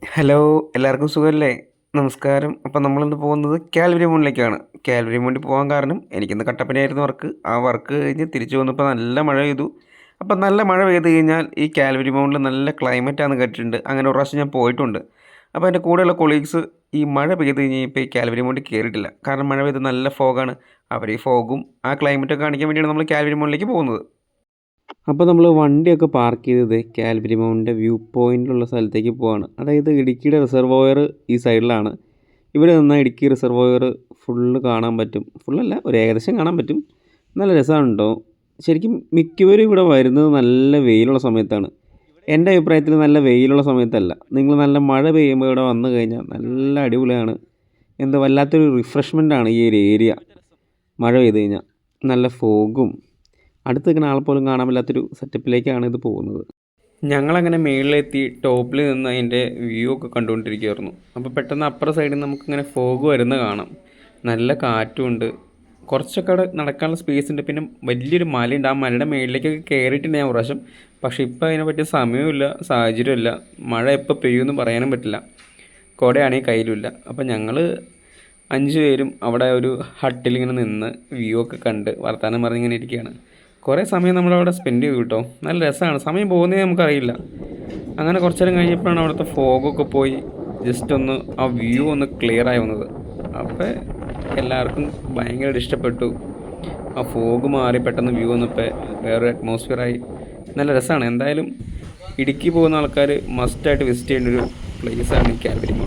Hello, എല്ലാവർക്കും സുഖമല്ലേ? നമസ്കാരം. അപ്പം നമ്മളിന്ന് പോകുന്നത് കാൽവരി മൗണ്ടിലേക്കാണ്. കാൽവരി മൗണ്ടിൽ പോകാൻ കാരണം എനിക്കിന്ന് കട്ടപ്പനയായിരുന്നു വർക്ക്. ആ വർക്ക് കഴിഞ്ഞ് തിരിച്ചു വന്നപ്പോൾ നല്ല മഴ പെയ്തു. അപ്പം നല്ല മഴ പെയ്ത് കഴിഞ്ഞാൽ ഈ കാൽവരി മൗണ്ടിൽ നല്ല ക്ലൈമറ്റാണെന്ന് കേട്ടിട്ടുണ്ട്. അങ്ങനെ ഒരു പ്രാവശ്യം ഞാൻ പോയിട്ടുണ്ട്. അപ്പോൾ എൻ്റെ കൂടെയുള്ള കൊളീഗ്സ് ഈ മഴ പെയ്ത് കഴിഞ്ഞപ്പോൾ ഈ കാൽവരി മൗണ്ടിൽ കയറിയിട്ടില്ല. കാരണം മഴ പെയ്ത് നല്ല ഫോഗാണ്. അവർ ഈ ഫോഗും ആ ക്ലൈമറ്റൊക്കെ കാണിക്കാൻ വേണ്ടിയാണ് നമ്മൾ കാൽവരി മൗണ്ടിലേക്ക് പോകുന്നത്. അപ്പോൾ നമ്മൾ വണ്ടിയൊക്കെ പാർക്ക് ചെയ്തത് കാൽവരി മൗണ്ടിൻ്റെ വ്യൂ പോയിൻ്റിലുള്ള സ്ഥലത്തേക്ക് പോവാണ്. അതായത് ഇടുക്കിയുടെ റിസർവോയർ ഈ സൈഡിലാണ്. ഇവിടെ നിന്നാൽ ഇടുക്കി റിസർവോയർ ഫുള്ള് കാണാൻ പറ്റും. ഫുള്ളല്ല, ഒരു ഏകദേശം കാണാൻ പറ്റും. നല്ല രസമാണ് കേട്ടോ. ശരിക്കും മിക്കവരും ഇവിടെ വരുന്നത് നല്ല വെയിലുള്ള സമയത്താണ്. എൻ്റെ അഭിപ്രായത്തിൽ നല്ല വെയിലുള്ള സമയത്തല്ല. നിങ്ങൾ നല്ല മഴ പെയ്യുമ്പോൾ ഇവിടെ വന്നു കഴിഞ്ഞാൽ നല്ല അടിപൊളിയാണ്. എന്താ വല്ലാത്തൊരു റിഫ്രഷ്മെൻ്റാണ് ഈ ഒരു ഏരിയ. മഴ പെയ്ത് കഴിഞ്ഞാൽ നല്ല ഫോഗും അടുത്ത് നിൽക്കുന്ന ആളെ പോലും കാണാൻ പറ്റാത്തൊരു സെറ്റപ്പിലേക്കാണ് ഇത് പോകുന്നത്. ഞങ്ങളങ്ങനെ മുകളിലെത്തി ടോപ്പിൽ നിന്ന് അതിൻ്റെ വ്യൂ ഒക്കെ കണ്ടുകൊണ്ടിരിക്കുകയായിരുന്നു. അപ്പോൾ പെട്ടെന്ന് അപ്പുറ സൈഡിൽ നമുക്കിങ്ങനെ ഫോഗ് വരുന്ന കാണാം. നല്ല കാറ്റുമുണ്ട്. കുറച്ചൊക്കെ അവിടെ നടക്കാനുള്ള സ്പേസ് ഉണ്ട്. പിന്നെ വലിയൊരു മലയുണ്ട്. ആ മലയുടെ മുകളിലേക്കൊക്കെ കയറിയിട്ടുണ്ട് ഞാൻ പ്രാവശ്യം. പക്ഷേ ഇപ്പോൾ അതിനെ പറ്റിയ സമയമില്ല, സാഹചര്യമില്ല. മഴ എപ്പോൾ പെയ്യുമെന്ന് പറയാനും പറ്റില്ല. കുടയാണെങ്കിൽ കയ്യിലുമില്ല. അപ്പോൾ ഞങ്ങൾ 5 പേരും അവിടെ ഒരു ഹട്ടിലിങ്ങനെ നിന്ന് വ്യൂ ഒക്കെ കണ്ട് വർത്തമാനം പറഞ്ഞിങ്ങനെ ഇരിക്കുകയാണ്. കുറേ സമയം നമ്മളവിടെ സ്പെൻഡ് ചെയ്തു കേട്ടോ. നല്ല രസമാണ്. സമയം പോകുന്നതേ നമുക്കറിയില്ല. അങ്ങനെ കുറച്ച് നേരം കഴിഞ്ഞപ്പോഴാണ് അവിടുത്തെ ഫോഗൊക്കെ പോയി ജസ്റ്റ് ഒന്ന് ആ വ്യൂ ഒന്ന് ക്ലിയർ ആയി വന്നത്. അപ്പോൾ എല്ലാവർക്കും ഭയങ്കരമായിട്ട് ഇഷ്ടപ്പെട്ടു. ആ ഫോഗ് മാറി പെട്ടെന്ന് വ്യൂ വന്നപ്പോൾ വേറൊരു അറ്റ്മോസ്ഫിയറായി. നല്ല രസമാണ്. എന്തായാലും ഇടുക്കി പോകുന്ന ആൾക്കാർ മസ്റ്റായിട്ട് വിസിറ്റ് ചെയ്യേണ്ട ഒരു പ്ലേസാണ് ഈ കാൽവരി മൗണ്ട്.